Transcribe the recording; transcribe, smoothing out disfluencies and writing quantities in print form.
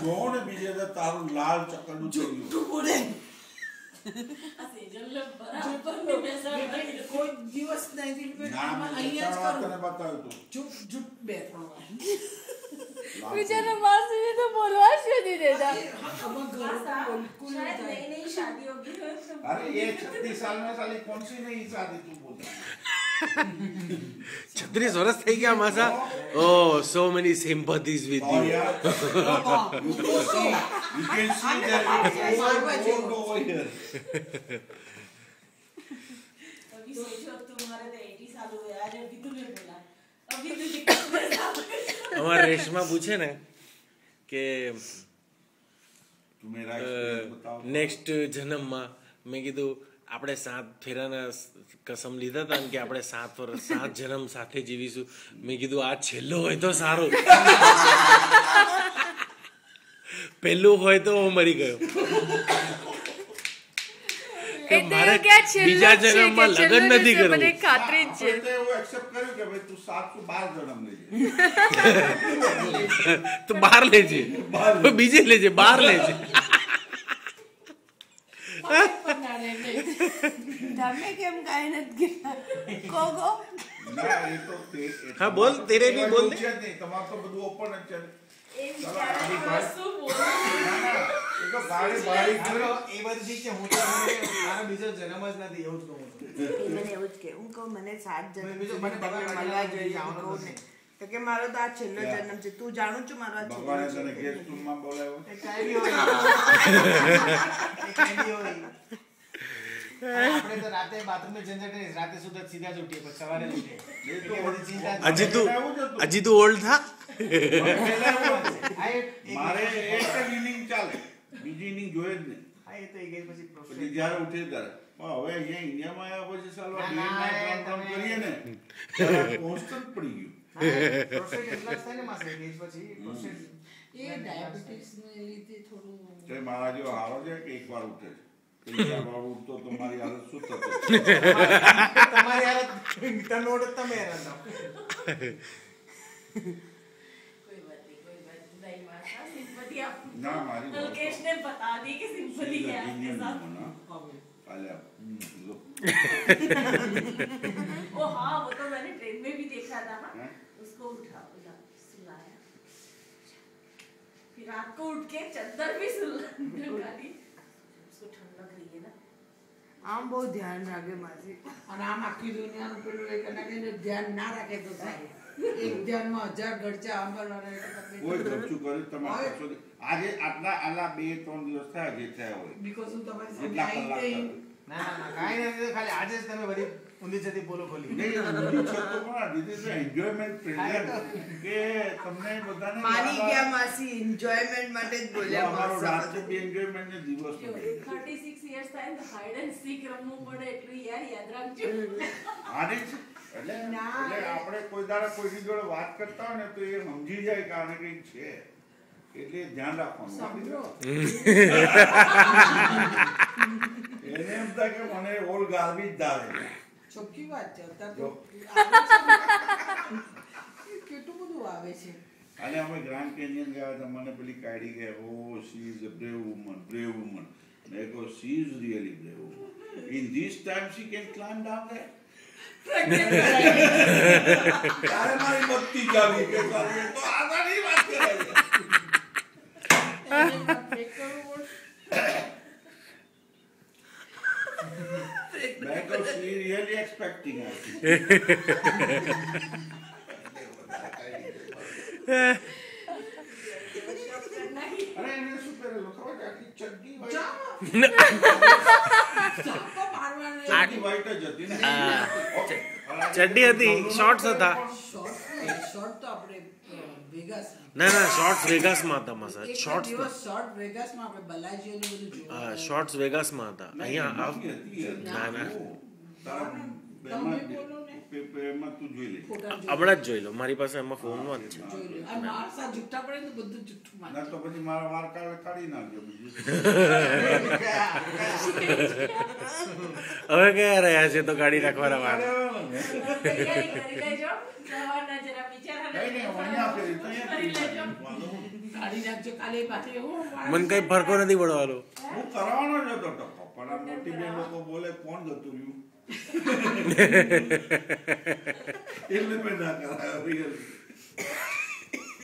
જોને બીજે તો તારું લાલ ચક્કરનું થઈ ગયું બોલે આ સેજલ બરાબર ને બેસા કોઈ દિવસ નહીં ના અહીંયા જ તને બતાવ્યું તું ચૂપ ચૂપ બે ત્રણ વાર बेचारा मासी तो बोलवा क्यों नहीं देता? शायद नई नई शादी होगी अरे ये 36 साल में साली कौन सी नई शादी तू बोलता 36 વર્ષ થઈ ગયા માસા. Oh, so many sympathies with oh you. yeah you can see that old over here अभी सोचो तुम्हारे तो 80 साल हुए यार अभी तुम्हें बोला अभी तो दिक्कत અમાર રેશમા પૂછે ને કે तू मेरा एक्सपीरियंस बताओ નેક્સ્ટ જન્મમાં મેં કીધું આપણે 7 ફેરાના કસમ લીધા હતા ને કે આપણે 7 વર્ષ 7 જન્મ સાથે જીવીશું. મેં કીધું આ છેલ્લો હોય તો સારું, પહેલું હોય તો હું મરી ગયો. કે મારે બીજા જન્મમાં લગ્ન નથી કરવું. મને ખાતરી જ છે. આપણે તો એવું એક્સેપ્ટ કર્યું કે ભાઈ તું 7 થી 12 જન્મ લેજે તો 12 લેજે, બીજે લેજે, 12 લેજે. તમે કેમ કાઈ નથી કોકો? ના એ તો હા બોલ, તેરે ભી બોલ દે. છે નહીં તમારું તો બધું ઓપન જ છે એ વિચારે શું બોલું એ તો ગાડી બારી એ બધું ઠીક છે. હું તો મારો બીજો જન્મ જ નથી એવું જ કહું છું. મને એવું જ કે હું કહું મને 7 જન્મ બીજું મને તમને ભગવાન મળવા જોઈએ જવાનું કહું નથી. ને તો કે મારો તો આ છેલ્લો જન્મ છે. તું જાણું છું મારો આ ભગવાને છેલ્લો તને છે. ગેસ્ટ રૂમમાં બોલાવ્યો એ કાંઈ બી હોય. એ કાંઈ બી હોય. આપણે તો રાતે બાથરૂમની ઝંઝટ નહીં, રાતે સુધા સીધા જ ઉઠીએ, પછી સવારે જ ઉઠીએ. એ બધી ચિંતા જ હજી તું ઓલ્ડ થા. મારે એક જ ઇનિંગ ચાલે, બીજી ઇનિંગ જોઈએ જ નહીં. હા, એ તો એ ગઈ પછી પછી જ્યારે ઉઠે ત્યારે પણ હવે અહીંયા ઇન્ડિયામાં આવ્યા પછી સાલવા DNA કામ કરીએ ને ત્યારે કોન્સ્ટન્ટ પડી ગયું. પ્રોસેસ એટલા જ થાય ને માસે એજ પછી પ્રોસેસ એ ડાયાબિટીસને લીધે થોડું તે મારા જેવો હારો છે કે એકવાર ઉઠે છે બીજા વાર ઉઠતો તો મારી હાલત શું થતી તમારી હાલત ટર્નઓવર તમે હેરાન થાવ. कोई बात नहीं मासा सिंपैथी आप ના મારી વાત अल्केश ने बता दी कि सिंपैथी है आपके साथ કાલે લો ओ हाँ वो तो मैंने ट्रेन में भी देखा था ना हैं? उसको उठाया सुलाया फिर रात को उठ के चद्दर भी सुला दी उसको ठंड लग रही है ना આમ બહુ ધ્યાન રાખે માસી. અને આમ આખી દુનિયાનું પેલું એક નાખીને ધ્યાન ના રાખે તો સારું. એક ધ્યાનમાં 1000 ગરચા આંબળવાના કોઈ ખર્ચું કર્યું તમારે કશો નહીં. આજે આટલા 2-3 દિવસ થયા જે થયા હોય બીકોઝ હું તમારી સામે એટલા આવી કલાક ગઈ. ના ના કાંઈ નથી, ખાલી આજે જ તમે બધી ઊંધી જતી બોલો ખોલી. નહીં છતો પણ ધીસ ઇઝ એન્જોયમેન્ટ પ્રેઝન્ટ કે તમને બધાને માની ગયા માસી એન્જોયમેન્ટ માટે જ બોલ્યા અમારો માસી. રાત બી એન્જોયમેન્ટ ને દિવસ જો 36 years થાય તો હાઈડ એન્ડ સીક રમવું પડે એટલું યાર યાદ રાખજો આને જ એટલે આપણે કોઈ દાડા કોઈની જોડે વાત કરતા હોય ને તો એ સમજી જાય કે આને કંઈક છે એટલે ધ્યાન સાંભળો. રાખવાનું એને એમ થાય કે મને ઓલ ગાર્બેજ ધારે ચોખ્ખી વાત છે. અત્યારે તો કેટલું બધું આવે છે. અને અમે ગ્રાન્ડ કેનિયન ગયા હતા મને પેલી કાઢી ગયા oh she is a brave woman મેં કહ્યું she is really brave woman in this time she can climb down there ત્યારે મારી બત્તી જાગી કે સારી તો આગળની વાત કરાય because she really expecting us. અરે એને શું કરેલું ખબર છે આટલી ચડ્ડી હોય ચડ્ડી white જ હતી ને ચડ્ડી હતી, શોર્ટ્સ હતા. શોર્ટ તો આપણે વેગાસ ના ના, શોર્ટ્સ વેગાસમાં હતા માસા. શોર્ટ્સ શોર્ટ વેગાસમાં આપણે બલાજીઓનું બધું જોયું. શોર્ટ્સ વેગાસમાં હતા. અહીંયા ના ના, એમાં તું જોઈ લે હમણાં જ જોઈ લો, મારી પાસે એમાં ફોનમાં જ છે. જોઈ લો. આ માણસા જુઠ્ઠા પડે ને તો બધું જુઠ્ઠું માને. ના તો પછી મારા વાર કાઢી નાખજો બીજું હવે કયા રહ્યા છે તો ગાડી રાખવાના વાર. તૈયારી કરી લેજો સવારના જરા વિચાર કઈ નહીં અહીંયા ફેરી તો અહીંયા કરી લેજો કાઢી નાખજો કાલે પાછી એવું મને કઈ ફરકો નથી પડવાનો. હું કરવાનો જ હતો તો પપ્પાના મોટી બેન લોકો બોલે કોણ જતું રહ્યું એટલે મેં ના કરાયો રિયલી.